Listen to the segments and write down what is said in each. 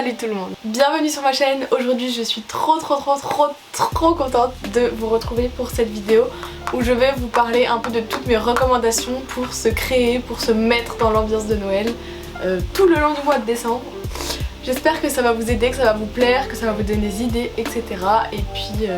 Salut tout le monde, bienvenue sur ma chaîne. Aujourd'hui je suis trop contente de vous retrouver pour cette vidéo où je vais vous parler un peu de toutes mes recommandations pour se créer, pour se mettre dans l'ambiance de Noël tout le long du mois de décembre. J'espère que ça va vous aider, que ça va vous plaire, que ça va vous donner des idées, etc. Et puis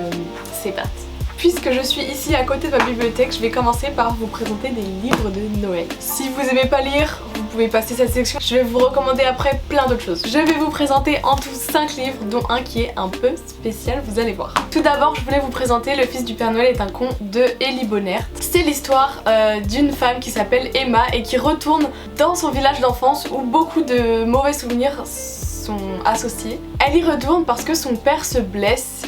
c'est parti. Puisque je suis ici à côté de ma bibliothèque, je vais commencer par vous présenter des livres de Noël. Si vous aimez pas lire, vous pouvez passer cette section. Je vais vous recommander après plein d'autres choses. Je vais vous présenter en tout 5 livres, dont un qui est un peu spécial, vous allez voir. Tout d'abord, je voulais vous présenter Le Fils du Père Noël est un conte de Élie Bonnert. C'est l'histoire d'une femme qui s'appelle Emma et qui retourne dans son village d'enfance où beaucoup de mauvais souvenirs sont associés. Elle y retourne parce que son père se blesse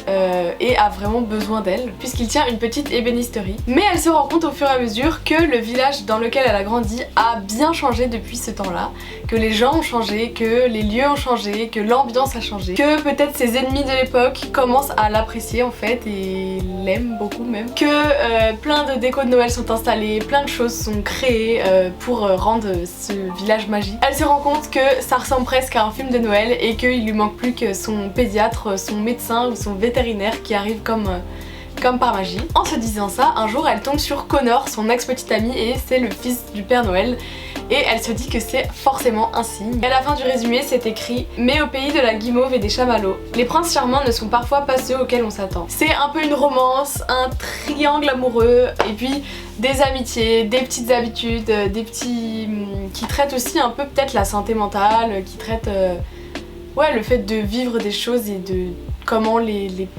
et a vraiment besoin d'elle puisqu'il tient une petite ébénisterie. Mais elle se rend compte au fur et à mesure que le village dans lequel elle a grandi a bien changé depuis ce temps-là, que les gens ont changé, que les lieux ont changé, que l'ambiance a changé, que peut-être ses ennemis de l'époque commencent à l'apprécier en fait et l'aiment beaucoup même, que plein de décos de Noël sont installés, plein de choses sont créées pour rendre ce village magique. Elle se rend compte que ça ressemble presque à un film de Noël et qu'il lui manque plus que son pédiatre, son médecin ou son vétérinaire qui arrive comme par magie. En se disant ça, un jour elle tombe sur Connor, son ex-petit ami, et c'est le fils du Père Noël. Et elle se dit que c'est forcément un signe. Et à la fin du résumé, c'est écrit « Mais au pays de la guimauve et des chamallows, les princes charmants ne sont parfois pas ceux auxquels on s'attend. » C'est un peu une romance, un triangle amoureux, et puis des amitiés, des petites habitudes, des petits... qui traitent aussi un peu peut-être la santé mentale, qui traitent... ouais, le fait de vivre des choses et de comment les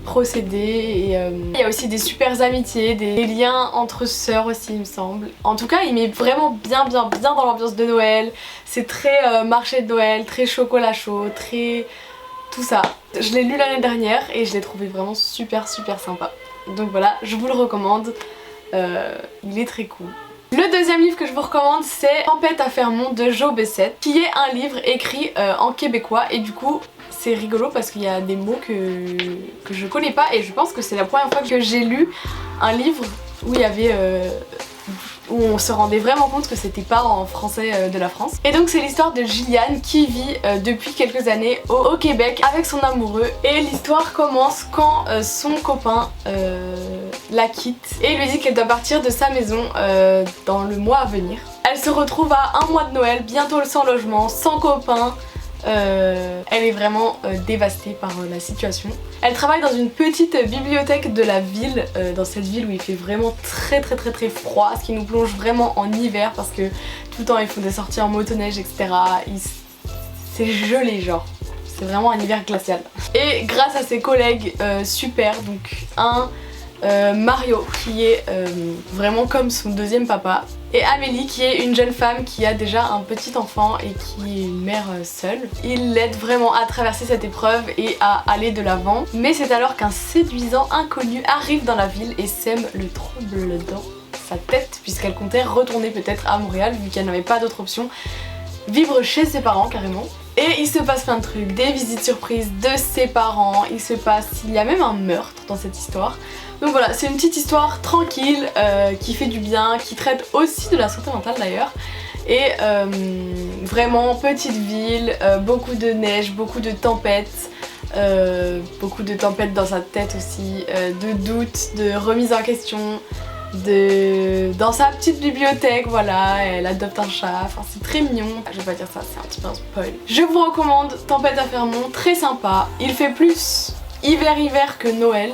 procéder. Et il y a aussi des super amitiés, des liens entre sœurs aussi il me semble. En tout cas il met vraiment bien dans l'ambiance de Noël. C'est très marché de Noël, très chocolat chaud, très... tout ça. Je l'ai lu l'année dernière et je l'ai trouvé vraiment super sympa. Donc voilà, je vous le recommande, il est très cool. Le deuxième livre que je vous recommande, c'est Tempête à Fermont de Jo Bessette, qui est un livre écrit en québécois et du coup c'est rigolo parce qu'il y a des mots que je connais pas et je pense que c'est la première fois que j'ai lu un livre où il y avait... où on se rendait vraiment compte que c'était pas en français de la France. Et donc c'est l'histoire de Gilliane qui vit depuis quelques années au Québec avec son amoureux et l'histoire commence quand son copain la quitte et lui dit qu'elle doit partir de sa maison dans le mois à venir. Elle se retrouve à un mois de Noël, bientôt sans logement, sans copain. Elle est vraiment dévastée par la situation. Elle travaille dans une petite bibliothèque de la ville, dans cette ville où il fait vraiment très froid, ce qui nous plonge vraiment en hiver parce que tout le temps ils font des sorties en motoneige, etc. C'est gelé genre. C'est vraiment un hiver glacial. Et grâce à ses collègues super, donc Mario qui est vraiment comme son deuxième papa, et Amélie qui est une jeune femme qui a déjà un petit enfant et qui est une mère seule. Il l'aide vraiment à traverser cette épreuve et à aller de l'avant. Mais c'est alors qu'un séduisant inconnu arrive dans la ville et sème le trouble dans sa tête puisqu'elle comptait retourner peut-être à Montréal vu qu'elle n'avait pas d'autre option. Vivre chez ses parents carrément. Et il se passe plein de trucs, des visites surprises de ses parents, il y a même un meurtre dans cette histoire. Donc voilà, c'est une petite histoire tranquille, qui fait du bien, qui traite aussi de la santé mentale d'ailleurs. Et vraiment petite ville, beaucoup de neige, beaucoup de tempêtes dans sa tête aussi, de doutes, de remise en question. Dans sa petite bibliothèque, voilà, elle adopte un chat, enfin c'est très mignon. Je vais pas dire ça, c'est un petit peu un spoil. Je vous recommande Tempête à Fermont, très sympa. Il fait plus hiver que Noël,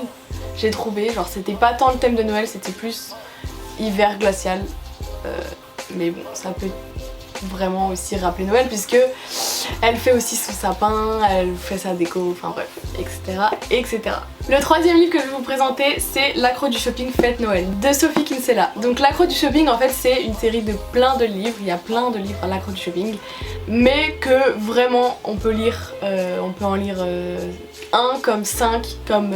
j'ai trouvé, genre c'était pas tant le thème de Noël, c'était plus hiver glacial. Mais bon, ça peut vraiment aussi rappeler Noël puisque elle fait aussi son sapin, elle fait sa déco, enfin bref, etc. Le troisième livre que je vais vous présenter, c'est L'accro du shopping Fête Noël de Sophie Kinsella. Donc L'accro du shopping en fait c'est une série de plein de livres, il y a plein de livres à L'accro du shopping, mais que vraiment on peut lire, on peut en lire un comme 5, comme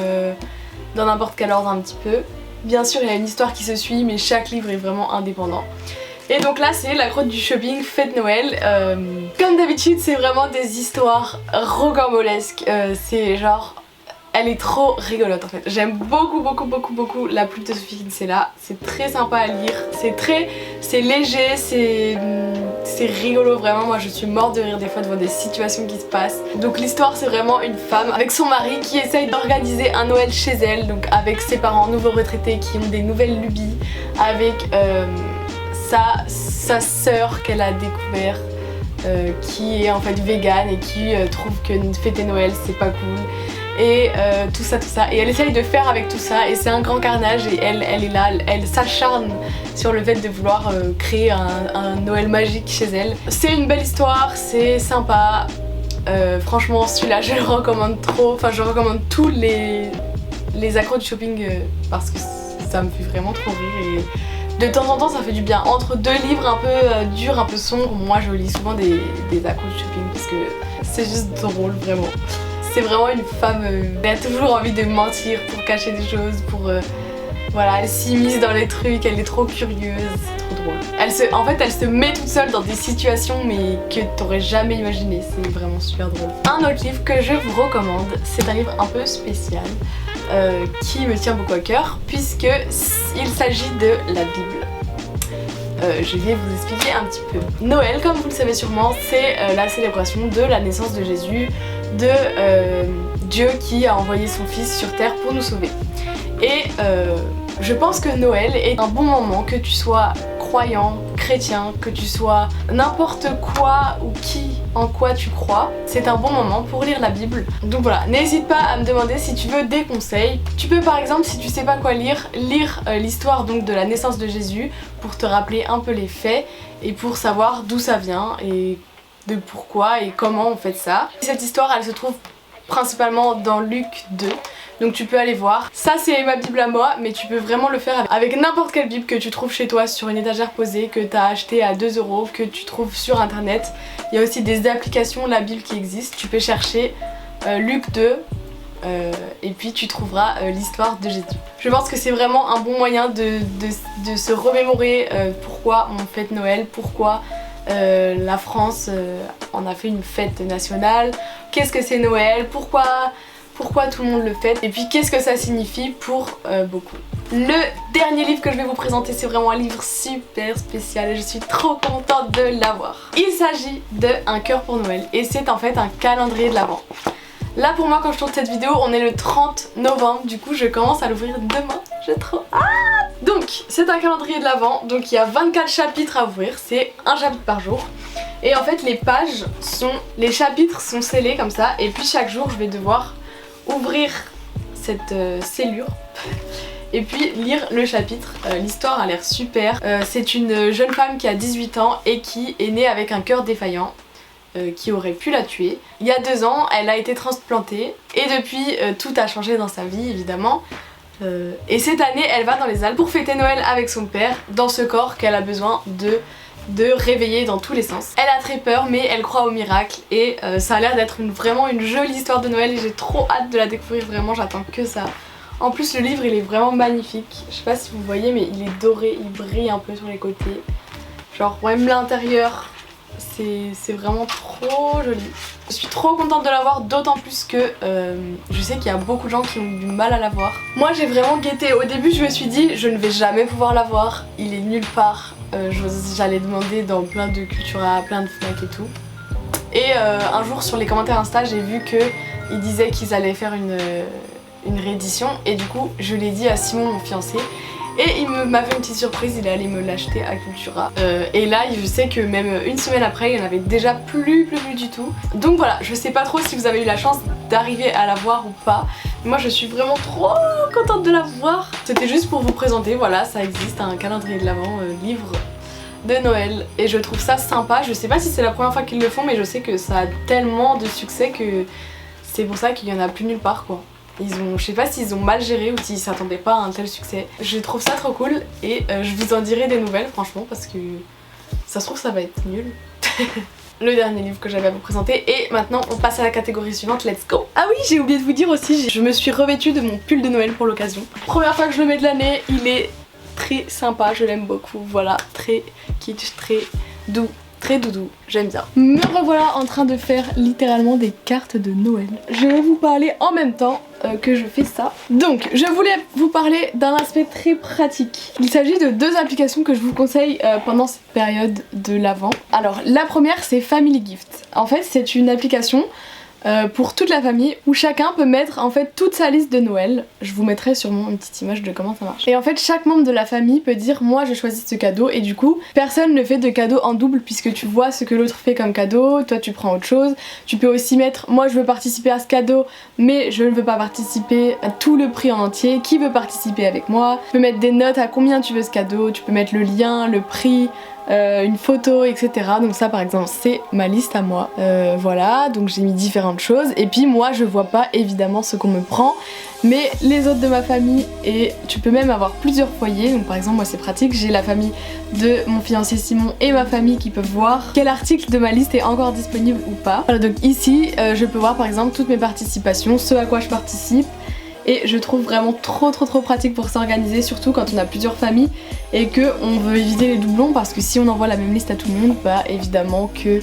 dans n'importe quel ordre un petit peu. Bien sûr il y a une histoire qui se suit mais chaque livre est vraiment indépendant. Et donc là c'est L'accro du shopping Fête Noël. Comme d'habitude c'est vraiment des histoires rocambolesques, c'est genre... Elle est trop rigolote en fait. J'aime beaucoup la plume de Sophie Kinsella. C'est très sympa à lire. C'est léger, c'est c'est rigolo vraiment, moi je suis morte de rire des fois devant des situations qui se passent. Donc l'histoire c'est vraiment une femme avec son mari qui essaye d'organiser un Noël chez elle, donc avec ses parents nouveaux retraités qui ont des nouvelles lubies, avec sa sœur qu'elle a découvert qui est en fait végane et qui trouve que fêter Noël c'est pas cool. Et tout ça et elle essaye de faire avec tout ça et c'est un grand carnage et elle est là, elle s'acharne sur le fait de vouloir créer un Noël magique chez elle. C'est une belle histoire, c'est sympa, franchement celui-là je le recommande trop, enfin je recommande tous les accros du shopping parce que ça me fait vraiment trop rire et de temps en temps ça fait du bien. Entre deux livres un peu durs, un peu sombres, moi je lis souvent des accros du shopping parce que c'est juste drôle vraiment. C'est vraiment une femme, elle a toujours envie de mentir pour cacher des choses, pour voilà, elle s'immisce dans les trucs, elle est trop curieuse, c'est trop drôle. En fait elle se met toute seule dans des situations mais que t'aurais jamais imaginé, c'est vraiment super drôle. Un autre livre que je vous recommande, c'est un livre un peu spécial qui me tient beaucoup à cœur puisque il s'agit de la Bible. Je vais vous expliquer un petit peu. Noël, comme vous le savez sûrement, c'est la célébration de la naissance de Jésus, de Dieu qui a envoyé son fils sur terre pour nous sauver. Et je pense que Noël est un bon moment, que tu sois croyant, chrétien, que tu sois n'importe quoi ou en quoi tu crois, c'est un bon moment pour lire la Bible. Donc voilà, n'hésite pas à me demander si tu veux des conseils. Tu peux par exemple, si tu sais pas quoi lire l'histoire donc de la naissance de Jésus pour te rappeler un peu les faits et pour savoir d'où ça vient et de pourquoi et comment on fait ça. Cette histoire elle se trouve principalement dans Luc 2, donc tu peux aller voir. Ça c'est ma Bible à moi, mais tu peux vraiment le faire avec n'importe quelle Bible que tu trouves chez toi sur une étagère posée, que tu as acheté à 2 €, que tu trouves sur internet. Il y a aussi des applications la Bible qui existent, tu peux chercher Luc 2 et puis tu trouveras l'histoire de Jésus. Je pense que c'est vraiment un bon moyen de se remémorer pourquoi on fête Noël, pourquoi la France en a fait une fête nationale, qu'est-ce que c'est Noël, pourquoi tout le monde le fête et puis qu'est-ce que ça signifie pour beaucoup. Le dernier livre que je vais vous présenter, c'est vraiment un livre super spécial et je suis trop contente de l'avoir. Il s'agit de Un cœur pour Noël et c'est en fait un calendrier de l'Avent. Là pour moi quand je tourne cette vidéo on est le 30 novembre, du coup je commence à l'ouvrir demain, j'ai trop hâte. Donc c'est un calendrier de l'Avent, donc il y a 24 chapitres à ouvrir, c'est un chapitre par jour. Et en fait les chapitres sont scellés comme ça et puis chaque jour je vais devoir ouvrir cette scellure et puis lire le chapitre. L'histoire a l'air super, c'est une jeune femme qui a 18 ans et qui est née avec un cœur défaillant. Qui aurait pu la tuer. Il y a 2 ans, elle a été transplantée et depuis tout a changé dans sa vie évidemment. Et cette année, elle va dans les Alpes pour fêter Noël avec son père dans ce corps qu'elle a besoin de réveiller dans tous les sens. Elle a très peur mais elle croit au miracle et ça a l'air d'être vraiment une jolie histoire de Noël et j'ai trop hâte de la découvrir, vraiment j'attends que ça. En plus le livre il est vraiment magnifique, je sais pas si vous voyez mais il est doré, il brille un peu sur les côtés. Genre même l'intérieur. C'est vraiment trop joli. Je suis trop contente de l'avoir, d'autant plus que je sais qu'il y a beaucoup de gens qui ont du mal à l'avoir. Moi j'ai vraiment guetté, au début je me suis dit je ne vais jamais pouvoir l'avoir, il est nulle part. J'allais demander dans plein de Cultura, plein de Fnac et tout. Et un jour sur les commentaires Insta j'ai vu qu'ils disaient qu'ils allaient faire une réédition et du coup je l'ai dit à Simon mon fiancé. Et il m'a fait une petite surprise, il est allé me l'acheter à Cultura. Et là je sais que même une semaine après il n'y en avait déjà plus du tout. Donc voilà, je sais pas trop si vous avez eu la chance d'arriver à la voir ou pas. Moi je suis vraiment trop contente de la voir. C'était juste pour vous présenter, voilà, ça existe, un calendrier de l'Avent, livre de Noël. Et je trouve ça sympa, je sais pas si c'est la première fois qu'ils le font mais je sais que ça a tellement de succès que c'est pour ça qu'il y en a plus nulle part quoi. Je sais pas s'ils ont mal géré ou s'ils s'attendaient pas à un tel succès. Je trouve ça trop cool et je vous en dirai des nouvelles franchement parce que ça se trouve ça va être nul. Le dernier livre que j'avais à vous présenter et maintenant on passe à la catégorie suivante, let's go. Ah oui j'ai oublié de vous dire aussi, je me suis revêtue de mon pull de Noël pour l'occasion. Première fois que je le mets de l'année, il est très sympa, je l'aime beaucoup, voilà, très kitsch, très doux. Très doudou, j'aime bien. Me revoilà en train de faire littéralement des cartes de Noël. Je vais vous parler en même temps que je fais ça. Donc je voulais vous parler d'un aspect très pratique. Il s'agit de 2 applications que je vous conseille pendant cette période de l'Avent. Alors la première c'est Family Gift. En fait c'est une application pour toute la famille où chacun peut mettre en fait toute sa liste de Noël. Je vous mettrai sûrement une petite image de comment ça marche. Et en fait chaque membre de la famille peut dire moi je choisis ce cadeau et du coup personne ne fait de cadeau en double puisque tu vois ce que l'autre fait comme cadeau, toi tu prends autre chose. Tu peux aussi mettre moi je veux participer à ce cadeau mais je ne veux pas participer à tout le prix en entier, qui veut participer avec moi. Tu peux mettre des notes à combien tu veux ce cadeau, tu peux mettre le lien, le prix, une photo, etc. Donc ça par exemple c'est ma liste à moi. Voilà, donc j'ai mis différentes choses et puis moi je vois pas évidemment ce qu'on me prend mais les autres de ma famille, et tu peux même avoir plusieurs foyers. Donc par exemple moi c'est pratique, j'ai la famille de mon fiancé Simon et ma famille qui peuvent voir quel article de ma liste est encore disponible ou pas. Voilà, donc ici je peux voir par exemple toutes mes participations, ce à quoi je participe. Et je trouve vraiment trop pratique pour s'organiser, surtout quand on a plusieurs familles et que on veut éviter les doublons, parce que si on envoie la même liste à tout le monde, bah évidemment que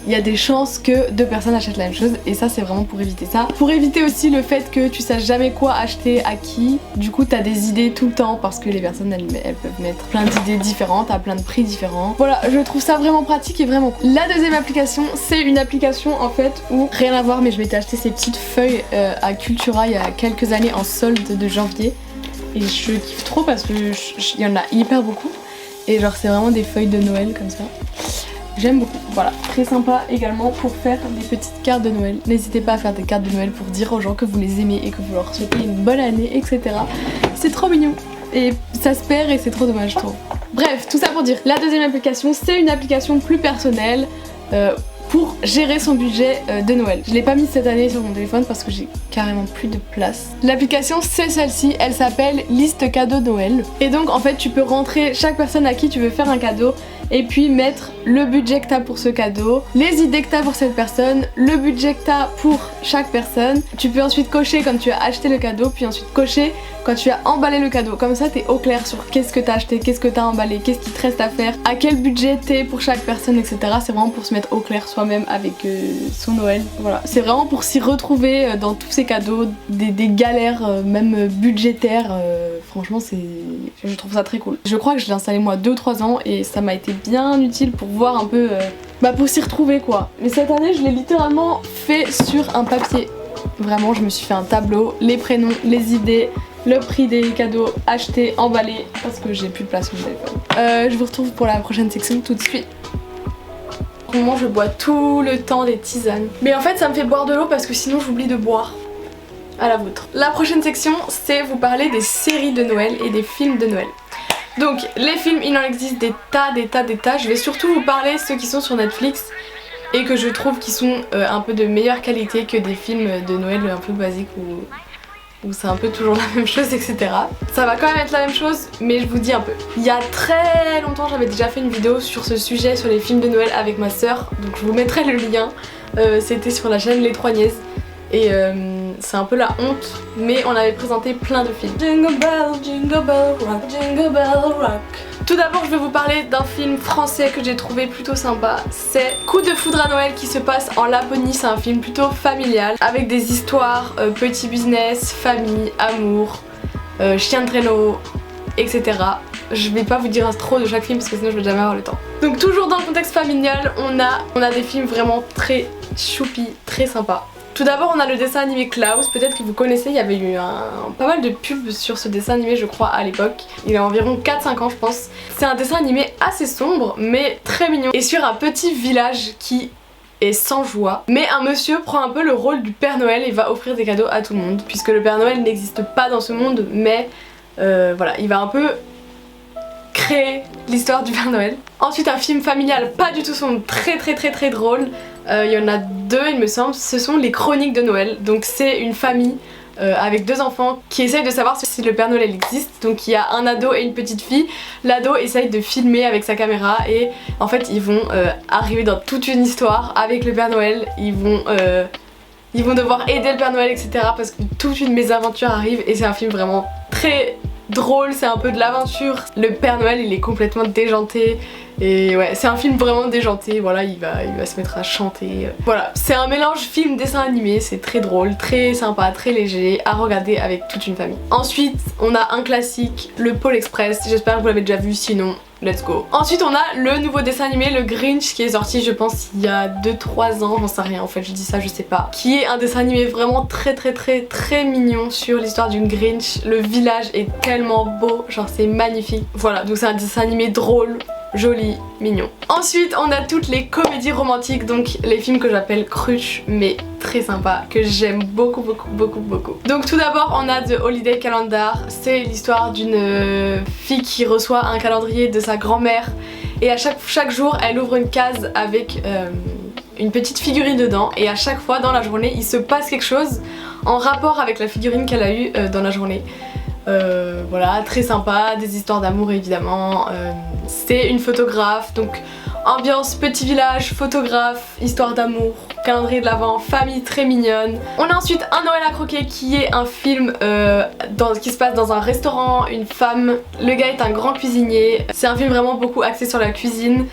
il y a des chances que 2 personnes achètent la même chose et ça c'est vraiment pour éviter ça. Pour éviter aussi le fait que tu saches jamais quoi acheter à qui, du coup t'as des idées tout le temps parce que les personnes elles peuvent mettre plein d'idées différentes à plein de prix différents. Voilà, je trouve ça vraiment pratique et vraiment cool. La deuxième application c'est une application en fait où, rien à voir mais je m'étais acheté ces petites feuilles à Cultura il y a quelques années en solde de janvier et je kiffe trop parce que il y en a hyper beaucoup et genre c'est vraiment des feuilles de Noël comme ça. J'aime beaucoup, voilà, très sympa également pour faire des petites cartes de Noël. N'hésitez pas à faire des cartes de Noël pour dire aux gens que vous les aimez et que vous leur souhaitez une bonne année, etc. C'est trop mignon et ça se perd et c'est trop dommage, je trouve. Bref, tout ça pour dire, la deuxième application c'est une application plus personnelle pour gérer son budget de Noël. Je l'ai pas mise cette année sur mon téléphone parce que j'ai carrément plus de place. L'application c'est celle-ci, elle s'appelle Liste Cadeau Noël. Et donc en fait tu peux rentrer chaque personne à qui tu veux faire un cadeau et puis mettre le budget que t'as pour ce cadeau, les idées que t'as pour cette personne, le budget que t'as pour chaque personne. Tu peux ensuite cocher quand tu as acheté le cadeau, puis ensuite cocher quand tu as emballé le cadeau. Comme ça t'es au clair sur qu'est-ce que t'as acheté, qu'est-ce que t'as emballé, qu'est-ce qui te reste à faire, à quel budget t'es pour chaque personne, etc. C'est vraiment pour se mettre au clair soi-même avec son Noël. Voilà, c'est vraiment pour s'y retrouver dans tous ces cadeaux, des galères même budgétaires. Franchement je trouve ça très cool. Je crois que je l'ai installé moi 2 ou 3 ans et ça m'a été bien utile pour voir un peu, pour s'y retrouver quoi. Mais cette année je l'ai littéralement fait sur un papier. Vraiment je me suis fait un tableau, les prénoms, les idées, le prix des cadeaux achetés, emballés, parce que j'ai plus de place sur mon téléphone. Je vous retrouve pour la prochaine section tout de suite. En ce moment je bois tout le temps des tisanes. Mais en fait ça me fait boire de l'eau parce que sinon j'oublie de boire. À la vôtre. La prochaine section c'est vous parler des séries de Noël et des films de Noël. Donc les films il en existe des tas. Je vais surtout vous parler ceux qui sont sur Netflix et que je trouve qui sont un peu de meilleure qualité que des films de Noël un peu basiques où c'est un peu toujours la même chose, etc. Ça va quand même être la même chose, mais je vous dis un peu. Il y a très longtemps j'avais déjà fait une vidéo sur ce sujet, sur les films de Noël avec ma soeur, donc je vous mettrai le lien. C'était sur la chaîne Les Trois Niaises. Et c'est un peu la honte, mais on avait présenté plein de films. Jingle bell rock, jingle bell rock. Tout d'abord je vais vous parler d'un film français que j'ai trouvé plutôt sympa. C'est Coup de foudre à Noël qui se passe en Laponie. C'est un film plutôt familial avec des histoires, petit business, famille, amour, chien de traîneau, etc. Je vais pas vous dire trop de chaque film parce que sinon je vais jamais avoir le temps. Donc toujours dans le contexte familial, on a des films vraiment très choupi, très sympas. Tout d'abord on a le dessin animé Klaus, peut-être que vous connaissez, il y avait eu pas mal de pubs sur ce dessin animé je crois à l'époque. Il a environ 4-5 ans je pense. C'est un dessin animé assez sombre mais très mignon. Et sur un petit village qui est sans joie. Mais un monsieur prend un peu le rôle du Père Noël et va offrir des cadeaux à tout le monde. Puisque le Père Noël n'existe pas dans ce monde mais voilà, il va un peu créer l'histoire du Père Noël. Ensuite un film familial pas du tout sombre, très drôle. Il y en a 2 il me semble, ce sont les Chroniques de Noël. Donc c'est une famille avec 2 enfants qui essayent de savoir si le Père Noël existe. Donc il y a un ado et une petite fille. L'ado essaye de filmer avec sa caméra et en fait ils vont arriver dans toute une histoire avec le Père Noël. Ils vont devoir aider le Père Noël, etc. parce que toute une mésaventure arrive et c'est un film vraiment très drôle, c'est un peu de l'aventure. Le Père Noël il est complètement déjanté Et ouais, c'est un film vraiment déjanté, voilà, il va se mettre à chanter. Voilà, c'est un mélange film dessin animé, c'est très drôle, très sympa, très léger, à regarder avec toute une famille. Ensuite, on a un classique, le Pôle Express, j'espère que vous l'avez déjà vu, sinon let's go. Ensuite on a le nouveau dessin animé, le Grinch, qui est sorti je pense il y a 2-3 ans, j'en sais rien en fait, je dis ça, je sais pas. Qui est un dessin animé vraiment très mignon sur l'histoire d'une Grinch. Le village est tellement beau, genre c'est magnifique. Voilà, donc c'est un dessin animé drôle, joli, mignon. Ensuite on a toutes les comédies romantiques, donc les films que j'appelle crush, mais très sympa, que j'aime beaucoup. Donc tout d'abord on a The Holiday Calendar, c'est l'histoire d'une fille qui reçoit un calendrier de sa grand-mère et à chaque jour elle ouvre une case avec une petite figurine dedans et à chaque fois dans la journée il se passe quelque chose en rapport avec la figurine qu'elle a eue dans la journée. Voilà, très sympa, des histoires d'amour évidemment. C'est une photographe, donc ambiance petit village, photographe, histoire d'amour, calendrier de l'Avent, famille très mignonne. On a ensuite Un Noël à croquer qui est un film qui se passe dans un restaurant, une femme, le gars est un grand cuisinier. C'est un film vraiment beaucoup axé sur la cuisine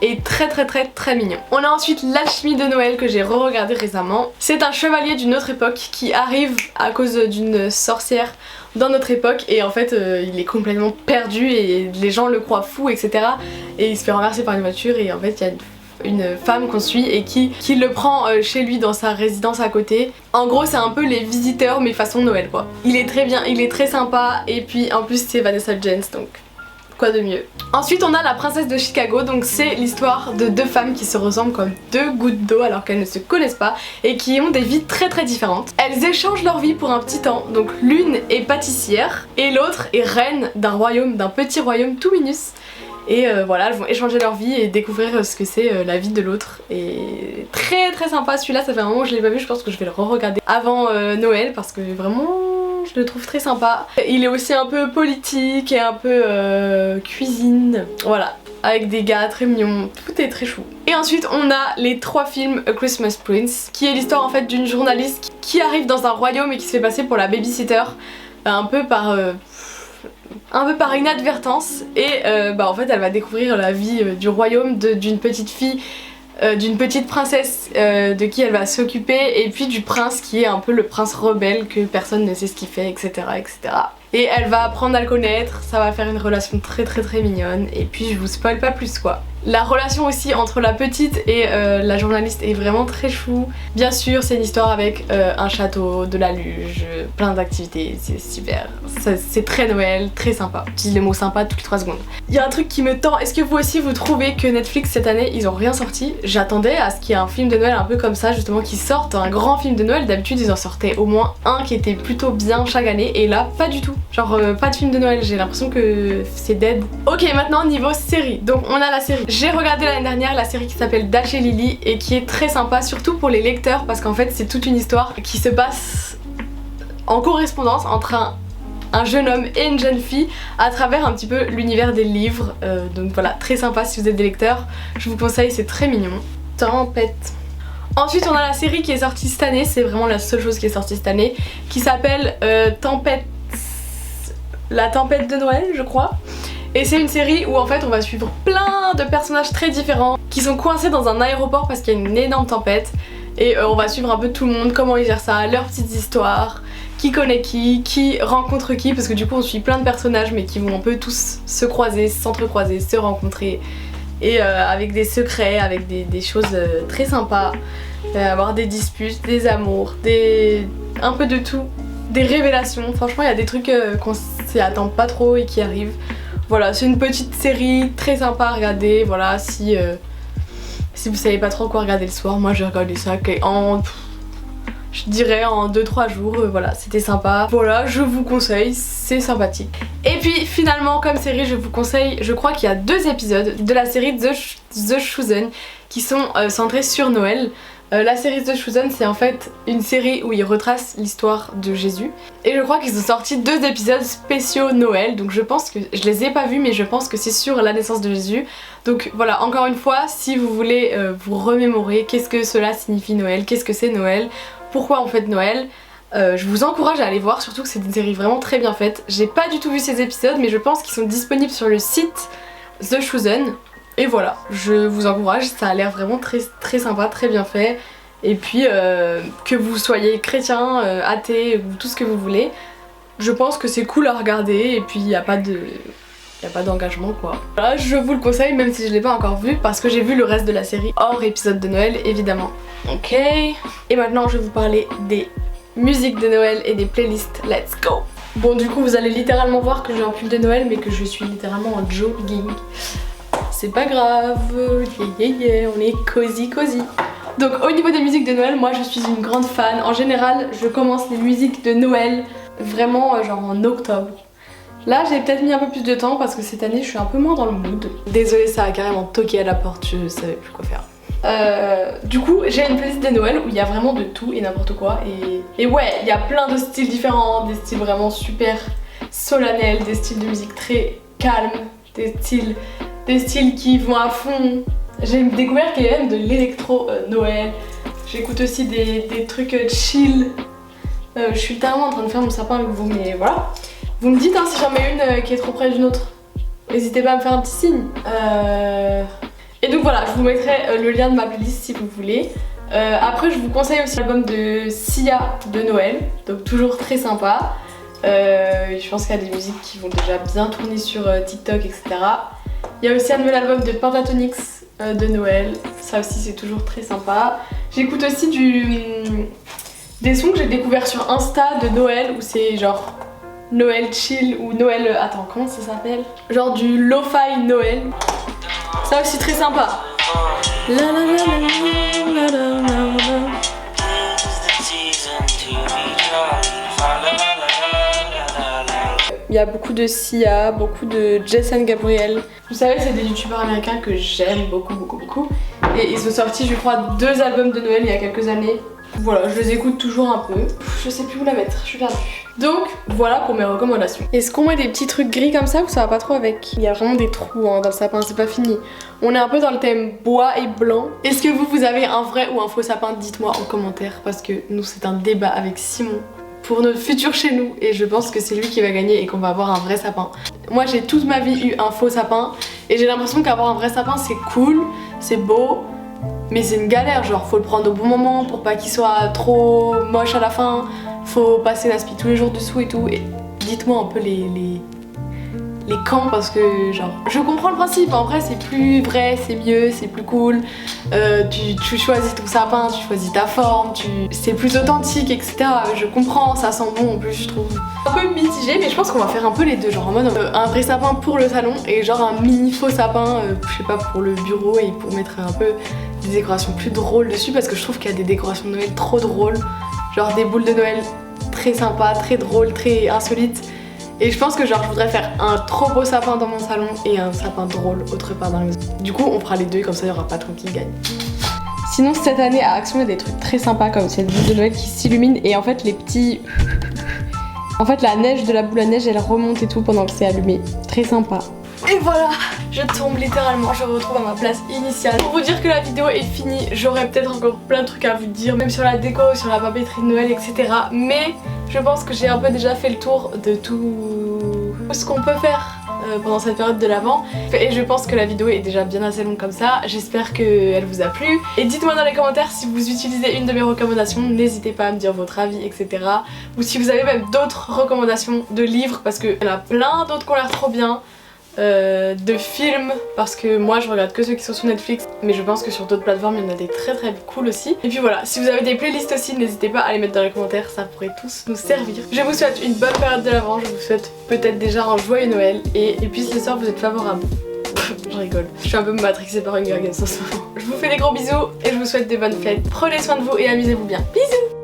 et très mignon. On a ensuite L'Alchimie de Noël que j'ai re-regardé récemment. C'est un chevalier d'une autre époque qui arrive à cause d'une sorcière dans notre époque et en fait il est complètement perdu et les gens le croient fou, etc. Et il se fait renverser par une voiture et en fait il y a une femme qu'on suit et qui le prend chez lui dans sa résidence à côté. En gros c'est un peu les visiteurs mais façon Noël quoi. Il est très bien, il est très sympa et puis en plus c'est Vanessa Hudgens, donc quoi de mieux. Ensuite on a La Princesse de Chicago, donc c'est l'histoire de deux femmes qui se ressemblent comme deux gouttes d'eau alors qu'elles ne se connaissent pas et qui ont des vies très différentes. Elles échangent leur vie pour un petit temps, donc l'une est pâtissière et l'autre est reine d'un royaume, d'un petit royaume tout minus. Et voilà, elles vont échanger leur vie et découvrir ce que c'est la vie de l'autre. Et très sympa celui-là, ça fait un moment que je l'ai pas vu, je pense que je vais le re-regarder avant Noël parce que vraiment je le trouve très sympa. Il est aussi un peu politique et un peu cuisine, voilà, avec des gars très mignons, tout est très chou. Et ensuite on a les 3 films A Christmas Prince, qui est l'histoire en fait d'une journaliste qui arrive dans un royaume et qui se fait passer pour la babysitter, un peu par inadvertance et en fait elle va découvrir la vie du royaume d'une petite fille, d'une petite princesse de qui elle va s'occuper et puis du prince qui est un peu le prince rebelle que personne ne sait ce qu'il fait, etc. Et elle va apprendre à le connaître, ça va faire une relation très mignonne et puis je vous spoil pas plus quoi. La relation aussi entre la petite et la journaliste est vraiment très chou. Bien sûr c'est une histoire avec un château, de la luge, plein d'activités, c'est super. C'est très Noël, très sympa. Je dis le mot sympa toutes les 3 secondes. Il y a un truc qui me tend, est-ce que vous aussi vous trouvez que Netflix cette année ils ont rien sorti? J'attendais à ce qu'il y ait un film de Noël un peu comme ça justement qui sorte, un grand film de Noël. D'habitude ils en sortaient au moins un qui était plutôt bien chaque année et là pas du tout. Genre pas de film de Noël, j'ai l'impression que c'est dead. Ok, maintenant niveau série, donc on a la série. J'ai regardé l'année dernière la série qui s'appelle Dash et Lily et qui est très sympa, surtout pour les lecteurs parce qu'en fait c'est toute une histoire qui se passe en correspondance entre un jeune homme et une jeune fille à travers un petit peu l'univers des livres. Donc voilà, très sympa si vous êtes des lecteurs, je vous conseille, c'est très mignon. Tempête. Ensuite on a la série qui est sortie cette année, c'est vraiment la seule chose qui est sortie cette année, qui s'appelle Tempête... La tempête de Noël je crois. Et c'est une série où en fait on va suivre plein de personnages très différents qui sont coincés dans un aéroport parce qu'il y a une énorme tempête. Et on va suivre un peu tout le monde, comment ils gèrent ça, leurs petites histoires, qui connaît qui rencontre qui, parce que du coup on suit plein de personnages mais qui vont un peu tous se croiser, s'entrecroiser, se rencontrer. Et avec des secrets, avec des choses très sympas, avoir des disputes, des amours, un peu de tout. Des révélations, franchement il y a des trucs qu'on s'y attend pas trop et qui arrivent. Voilà, c'est une petite série très sympa à regarder, voilà, si vous savez pas trop quoi regarder le soir, moi j'ai regardé ça je dirais en 2-3 jours, voilà, c'était sympa. Voilà, je vous conseille, c'est sympathique. Et puis finalement comme série je vous conseille, je crois qu'il y a 2 épisodes de la série The Chosen qui sont centrés sur Noël. La série The Chosen c'est en fait une série où ils retracent l'histoire de Jésus et je crois qu'ils ont sorti 2 épisodes spéciaux Noël, donc je pense que, je les ai pas vus mais je pense que c'est sur la naissance de Jésus. Donc voilà, encore une fois, si vous voulez vous remémorer qu'est-ce que cela signifie Noël, qu'est-ce que c'est Noël, pourquoi on fête Noël, je vous encourage à aller voir, surtout que c'est une série vraiment très bien faite. J'ai pas du tout vu ces épisodes mais je pense qu'ils sont disponibles sur le site The Chosen. Et voilà, je vous encourage, ça a l'air vraiment très sympa, très bien fait. Et puis que vous soyez chrétien, athée ou tout ce que vous voulez, je pense que c'est cool à regarder et puis il n'y a pas d'engagement quoi. Voilà, je vous le conseille même si je l'ai pas encore vu parce que j'ai vu le reste de la série hors épisode de Noël évidemment. Ok, et maintenant je vais vous parler des musiques de Noël et des playlists, let's go. Bon du coup vous allez littéralement voir que j'ai un pull de Noël mais que je suis littéralement en jogging. C'est pas grave, on est cosy. Donc au niveau des musiques de Noël, moi je suis une grande fan. En général, je commence les musiques de Noël vraiment genre en octobre. Là j'ai peut-être mis un peu plus de temps parce que cette année je suis un peu moins dans le mood. Désolée, ça a carrément toqué à la porte, je savais plus quoi faire. Du coup j'ai une playlist de Noël où il y a vraiment de tout et n'importe quoi et ouais, il y a plein de styles différents, des styles vraiment super solennels, des styles de musique très calmes, des styles qui vont à fond. J'ai découvert qu'il y avait même de l'électro Noël. J'écoute aussi des trucs chill. Je suis littéralement en train de faire mon sapin avec vous, mais voilà. Vous me dites hein, si j'en mets une qui est trop près d'une autre. N'hésitez pas à me faire un petit signe. Et donc voilà, je vous mettrai le lien de ma playlist si vous voulez. Après je vous conseille aussi l'album de Sia de Noël, donc toujours très sympa. Je pense qu'il y a des musiques qui vont déjà bien tourner sur TikTok, etc. Il y a aussi un nouvel album de Pentatonix de Noël, ça aussi c'est toujours très sympa. J'écoute aussi des sons que j'ai découverts sur Insta de Noël où c'est genre Noël chill ou Noël... Attends, comment ça s'appelle? Genre du lo-fi Noël. Ça aussi très sympa. Il y a beaucoup de Sia, beaucoup de Jason Gabriel. Vous savez, c'est des youtubeurs américains que j'aime beaucoup. Et ils ont sorti, je crois, 2 albums de Noël il y a quelques années. Voilà, je les écoute toujours un peu. Je sais plus où la mettre, je suis perdue. Donc voilà pour mes recommandations. Est-ce qu'on met des petits trucs gris comme ça ou ça va pas trop avec? Il y a vraiment des trous hein, dans le sapin, c'est pas fini. On est un peu dans le thème bois et blanc. Est-ce que vous avez un vrai ou un faux sapin? Dites-moi en commentaire parce que nous c'est un débat avec Simon pour notre futur chez nous et je pense que c'est lui qui va gagner et qu'on va avoir un vrai sapin. Moi j'ai toute ma vie eu un faux sapin et j'ai l'impression qu'avoir un vrai sapin c'est cool, c'est beau, mais c'est une galère, genre faut le prendre au bon moment pour pas qu'il soit trop moche à la fin, faut passer l'aspi tous les jours dessous et tout. Et dites-moi un peu les camps parce que genre je comprends le principe, en vrai c'est plus vrai, c'est mieux, c'est plus cool, tu choisis ton sapin, tu choisis ta forme, c'est plus authentique etc. Je comprends, ça sent bon en plus je trouve. Un peu mitigé mais je pense qu'on va faire un peu les deux, genre en mode un vrai sapin pour le salon et genre un mini faux sapin, je sais pas, pour le bureau et pour mettre un peu des décorations plus drôles dessus parce que je trouve qu'il y a des décorations de Noël trop drôles, genre des boules de Noël très sympas, très drôles, très insolites. Et je pense que genre je voudrais faire un trop beau sapin dans mon salon et un sapin drôle autre part dans la maison. Du coup on fera les deux comme ça il n'y aura pas trop qui gagne. Sinon cette année à Action il y a des trucs très sympas comme cette boule de Noël qui s'illumine et en fait les petits... En fait la neige de la boule à neige elle remonte et tout pendant que c'est allumé. Très sympa. Et voilà, je tombe littéralement, je me retrouve à ma place initiale. Pour vous dire que la vidéo est finie, j'aurais peut-être encore plein de trucs à vous dire, même sur la déco, sur la papeterie de Noël, etc. Mais je pense que j'ai un peu déjà fait le tour de tout ce qu'on peut faire pendant cette période de l'Avent. Et je pense que la vidéo est déjà bien assez longue comme ça, j'espère qu'elle vous a plu. Et dites-moi dans les commentaires si vous utilisez une de mes recommandations, n'hésitez pas à me dire votre avis, etc. Ou si vous avez même d'autres recommandations de livres, parce qu'il y en a plein d'autres qui ont l'air trop bien. De films parce que moi je regarde que ceux qui sont sur Netflix mais je pense que sur d'autres plateformes il y en a des très cool aussi. Et puis voilà, si vous avez des playlists aussi n'hésitez pas à les mettre dans les commentaires, ça pourrait tous nous servir. Je vous souhaite une bonne période de l'Avent, je vous souhaite peut-être déjà un joyeux Noël et puis si ce soir vous êtes favorable. Je rigole, je suis un peu matrixée par une Games en ce moment. Je vous fais des gros bisous et je vous souhaite de bonnes fêtes, prenez soin de vous et amusez-vous bien. Bisous.